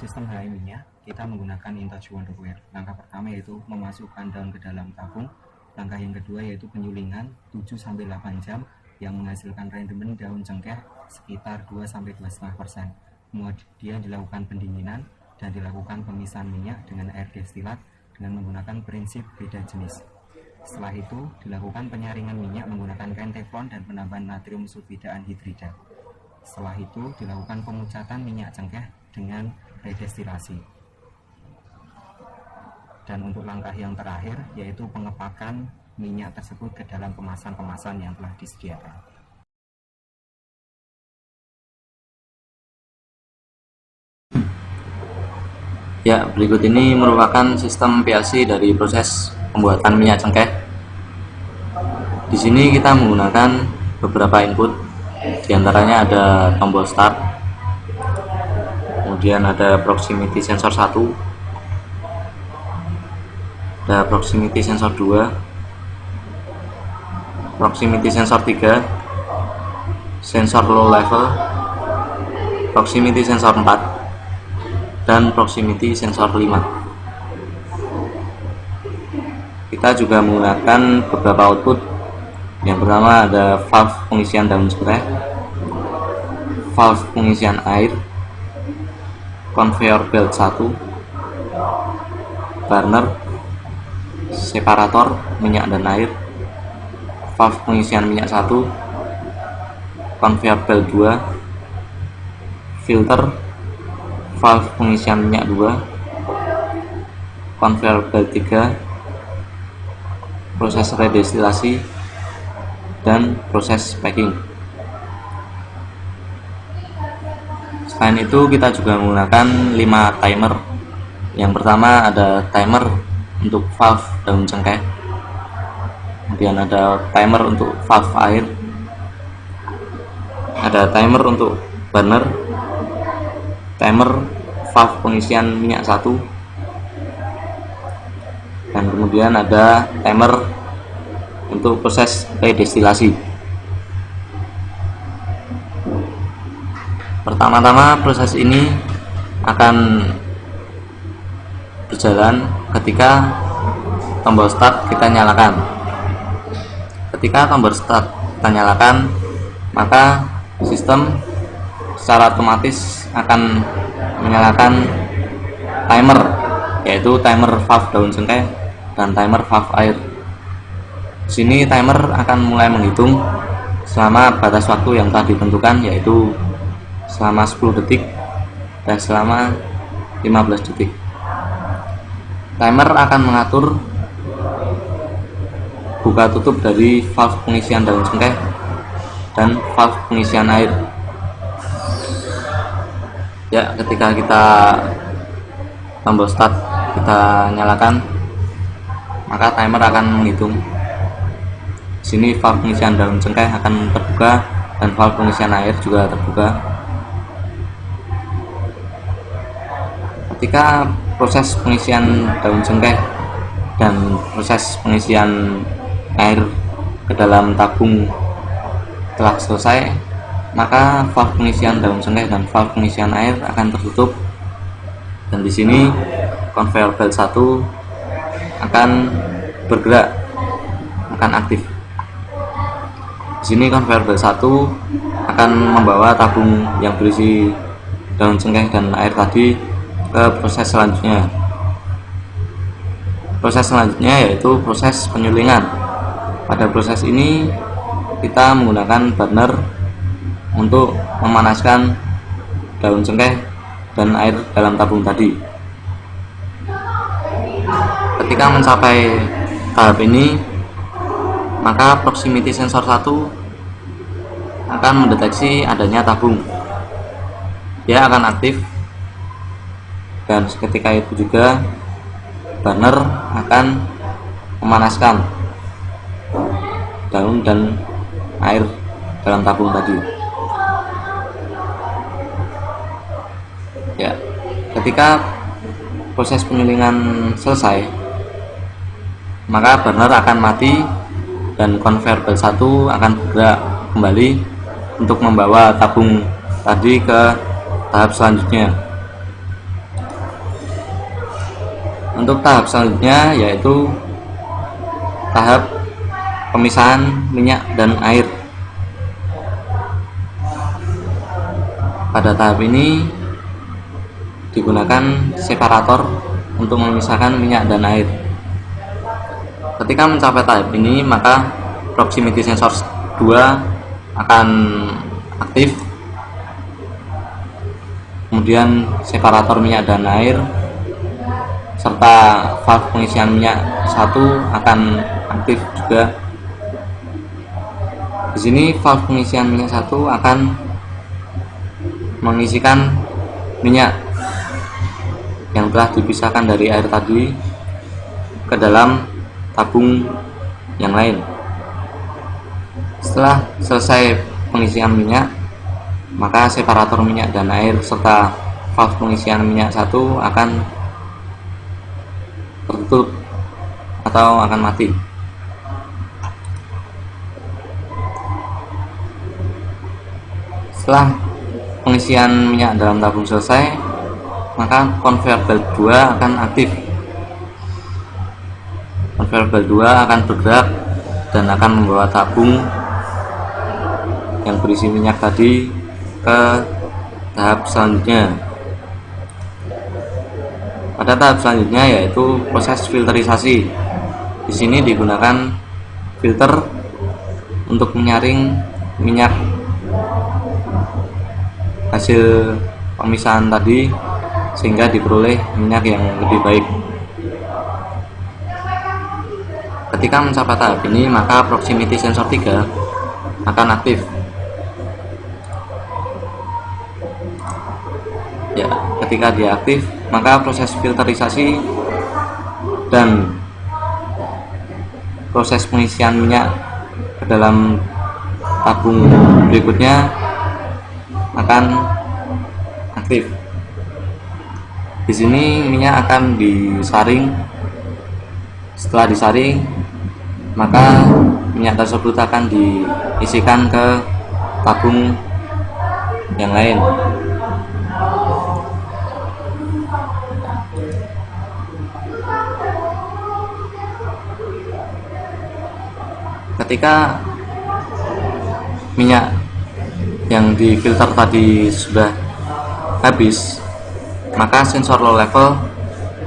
sistem HI minyak, kita menggunakan in-touch wonderware. Langkah pertama yaitu memasukkan daun ke dalam tabung. Langkah yang kedua yaitu penyulingan 7-8 jam yang menghasilkan rendemen daun cengkeh sekitar 2-2,5%. Kemudian dilakukan pendinginan dan dilakukan pemisahan minyak dengan air destilat dengan menggunakan prinsip beda jenis. Setelah itu dilakukan penyaringan minyak menggunakan kain teflon dan penambahan natrium sulfida anhidrida. Setelah itu dilakukan pemucatan minyak cengkeh dengan redestilasi. Dan untuk langkah yang terakhir yaitu pengepakan minyak tersebut ke dalam kemasan-kemasan yang telah disediakan. Ya, berikut ini merupakan sistem PLC dari proses pembuatan minyak cengkeh. Di sini kita menggunakan beberapa input, diantaranya ada tombol start, kemudian ada proximity sensor 1, ada proximity sensor 2, proximity sensor 3, sensor low level, proximity sensor 4, dan proximity sensor 5. Kita juga menggunakan beberapa output. Yang pertama ada valve pengisian daun cengkeh, valve pengisian air, conveyor belt 1, burner, separator minyak dan air, valve pengisian minyak 1, conveyor belt 2, filter, valve pengisian minyak 2, conveyor belt 3, proses redestilasi, dan proses packing. Selain itu kita juga menggunakan 5 timer. Yang pertama ada timer untuk valve daun cengkeh, kemudian ada timer untuk valve air, ada timer untuk burner, timer valve pengisian minyak 1, dan kemudian ada timer untuk proses redestilasi. Pertama-tama proses ini akan berjalan ketika tombol start kita nyalakan. Ketika tombol start kita nyalakan, maka sistem secara otomatis akan menyalakan timer, yaitu timer valve daun cengkeh dan timer valve air. Di sini timer akan mulai menghitung selama batas waktu yang telah ditentukan, yaitu selama 10 detik dan selama 15 detik. Timer akan mengatur buka tutup dari valve pengisian daun cengkeh dan valve pengisian air. Ya, ketika kita tombol start kita nyalakan, maka timer akan menghitung. Di sini valve pengisian daun cengkeh akan terbuka dan valve pengisian air juga terbuka. Ketika proses pengisian daun cengkeh dan proses pengisian air ke dalam tabung telah selesai, maka valve pengisian daun cengkeh dan valve pengisian air akan tertutup, dan di sini conveyor belt 1 akan bergerak, akan aktif. Di sini conveyor belt 1 akan membawa tabung yang berisi daun cengkeh dan air tadi ke proses selanjutnya. Proses selanjutnya yaitu proses penyulingan. Pada proses ini kita menggunakan burner untuk memanaskan daun cengkeh dan air dalam tabung tadi. Ketika mencapai tahap ini, maka proximity sensor 1 akan mendeteksi adanya tabung. Dia akan aktif, dan ketika itu juga burner akan memanaskan daun dan air dalam tabung tadi. Ya, ketika proses penyulingan selesai, maka burner akan mati dan conveyor belt 1 akan bergerak kembali untuk membawa tabung tadi ke tahap selanjutnya. Untuk tahap selanjutnya yaitu tahap pemisahan minyak dan air. Pada tahap ini digunakan separator untuk memisahkan minyak dan air. Ketika mencapai tahap ini, maka proximity sensor 2 akan aktif, kemudian separator minyak dan air serta valve pengisian minyak 1 akan aktif juga. Di sini valve pengisian minyak 1 akan mengisikan minyak yang telah dipisahkan dari air tadi ke dalam tabung yang lain. Setelah selesai pengisian minyak, maka separator minyak dan air serta valve pengisian minyak 1 akan tertutup atau akan mati. Setelah pengisian minyak dalam tabung selesai, maka conveyor belt 2 akan aktif. Conveyor belt 2 akan bergerak dan akan membawa tabung yang berisi minyak tadi ke tahap selanjutnya. Pada tahap selanjutnya yaitu proses filterisasi. Di sini digunakan filter untuk menyaring minyak hasil pemisahan tadi sehingga diperoleh minyak yang lebih baik. Ketika mencapai tahap ini, maka proximity sensor 3 akan aktif. Ya, ketika dia aktif, maka proses filterisasi dan proses pengisian minyak ke dalam tabung berikutnya akan aktif. Di sini minyak akan disaring. Setelah disaring, maka minyak tersebut akan diisikan ke tabung yang lain. Ketika minyak yang difilter tadi sudah habis, maka sensor low level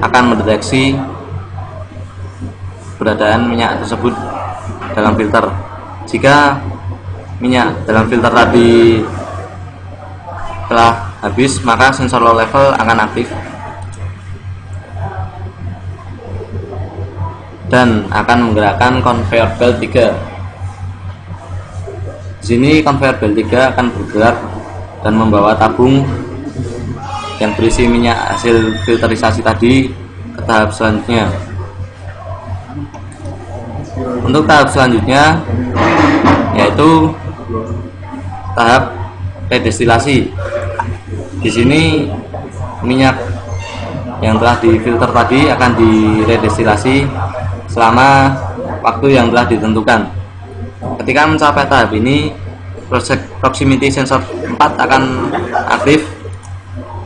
akan mendeteksi keberadaan minyak tersebut dalam filter. Jika minyak dalam filter tadi telah habis, maka sensor low level akan aktif dan akan menggerakkan conveyor belt 3. Di sini conveyor belt 3 akan bergerak dan membawa tabung yang berisi minyak hasil filterisasi tadi ke tahap selanjutnya. Untuk tahap selanjutnya yaitu tahap redestilasi. Di sini minyak yang telah difilter tadi akan diredestilasi selama waktu yang telah ditentukan. Ketika mencapai tahap ini, proses proximity sensor 4 akan aktif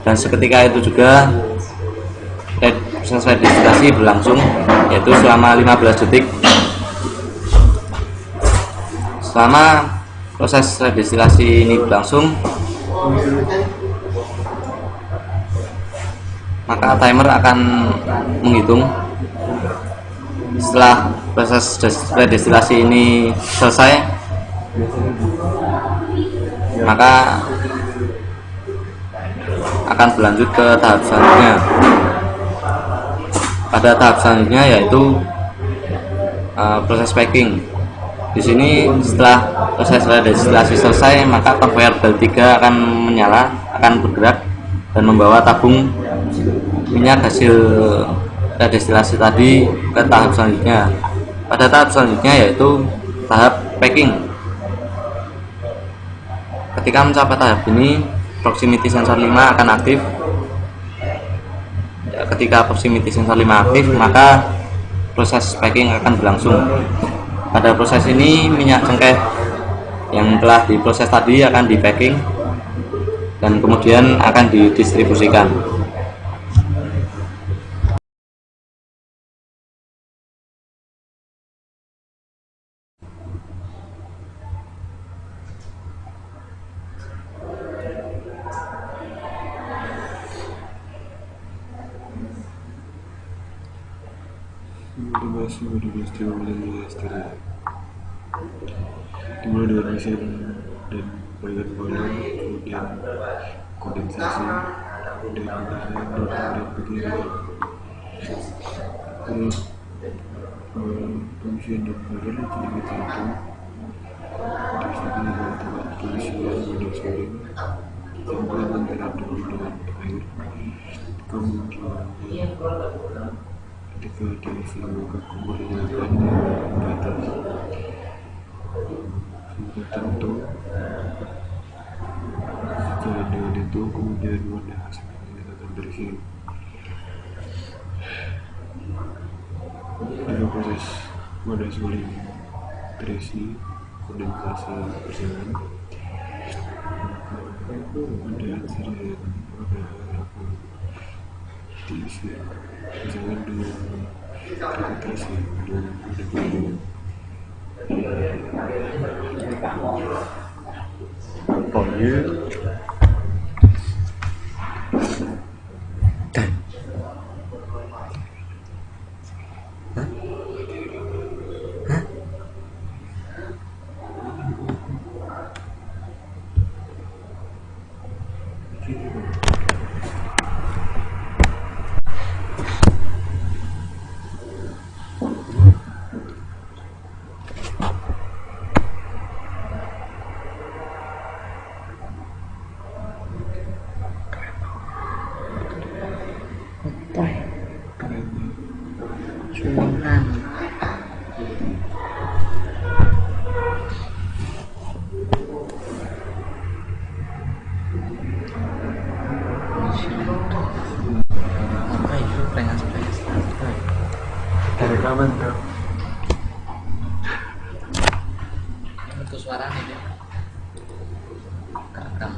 dan seketika itu juga proses redestilasi berlangsung, yaitu selama 15 detik. Selama proses redestilasi ini berlangsung, maka timer akan menghitung. Setelah proses redestilasi ini selesai, maka akan berlanjut ke tahap selanjutnya. Pada tahap selanjutnya yaitu proses packing. Di sini setelah proses redestilasi selesai, maka conveyor belt 3 akan menyala, akan bergerak dan membawa tabung minyak hasil redestilasi tadi ke tahap selanjutnya. Pada tahap selanjutnya yaitu tahap packing. Ketika mencapai tahap ini, proximity sensor 5 akan aktif. Ketika proximity sensor 5 aktif, maka proses packing akan berlangsung. Pada proses ini, minyak cengkeh yang telah diproses tadi akan di packing dan kemudian akan didistribusikan. Masih pada peristiwa dan steril, dimulai dengan mesin dan bagian boiler, kemudian kondensasi, kemudian pengisian dan pengiringan. Terus pengisian dan boiler jadi kita itu terus dengan tempat pengisian minyak saring sampai mendarat dengan air, kemudian ketika diisi maka kubur dinyalakan di atas sehingga tentu sejalan dengan itu kemudian wadah hasilnya akan terisi. Dalam proses wadah saling terisi kondensasi berjalan, maka ada hasil wadah aku diisi berjalan dengan gravitasi dan wadah baru. Cuman apa itu pengen Dari rekaman bro. itu suaranya dia kerekam.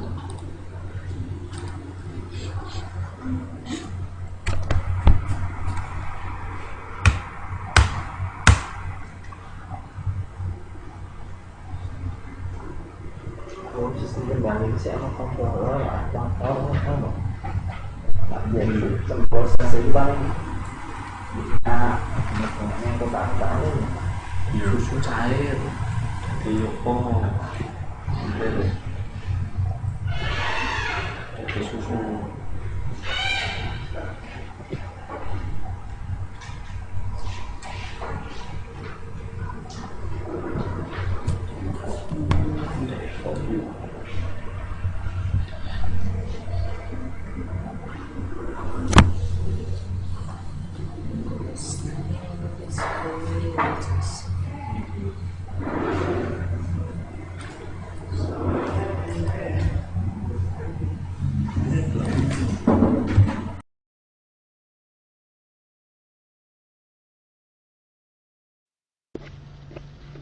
Sistem kembali saya mau kontrol atau apa jadi proses itu kan bisa yang kota-kota Susu cair Jadi oh jadi susu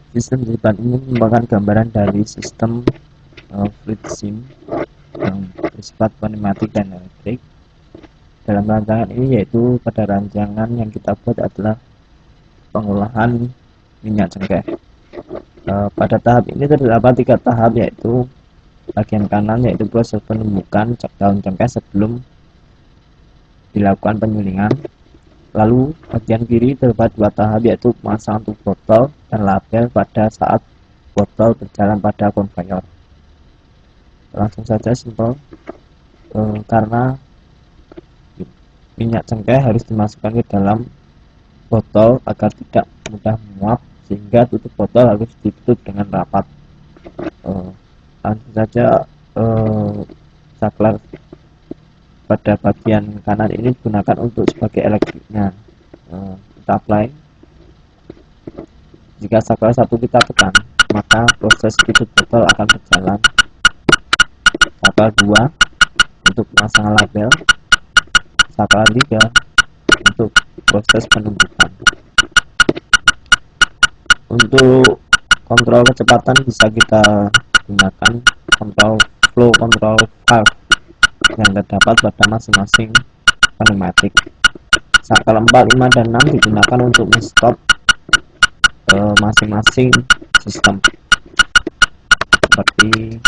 Sistem di depan ini merupakan gambaran dari sistem fluid sim yang bersifat pneumatik dan elektrik. Dalam rancangan ini yaitu pada rancangan yang kita buat adalah pengolahan minyak cengkeh. Pada tahap ini terdapat 3 tahap, yaitu bagian kanan yaitu proses penumbukan daun cengkeh sebelum dilakukan penyulingan. Lalu bagian kiri terdapat 2 tahap, yaitu pemasangan tutup botol dan label pada saat botol berjalan pada konveyor. Langsung saja simpel, karena minyak cengkeh harus dimasukkan ke dalam botol agar tidak mudah menguap, sehingga tutup botol harus ditutup dengan rapat. Langsung saja saklar pada bagian kanan ini digunakan untuk sebagai elektriknya. Kita apply. Jika saklar 1 kita tekan, maka proses tutup botol akan berjalan. Saklar 2 untuk pemasangan label, saklar 3 untuk proses penumbukan. Untuk kontrol kecepatan bisa kita gunakan kontrol flow control valve yang terdapat pada masing-masing pneumatik. Saklar 4, 5, dan 6 digunakan untuk men-stop masing-masing sistem. Seperti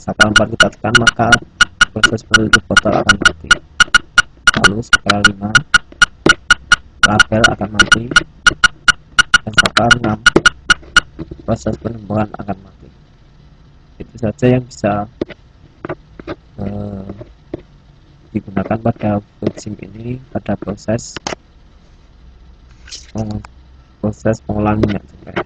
saklar 4 kita tekan, maka proses penutup botol akan mati. Lalu saklar 5 label akan mati, dan faktor 6 proses penumbuhan akan mati. Itu saja yang bisa digunakan pada FluidSim ini pada proses pengolahan minyak cengkeh.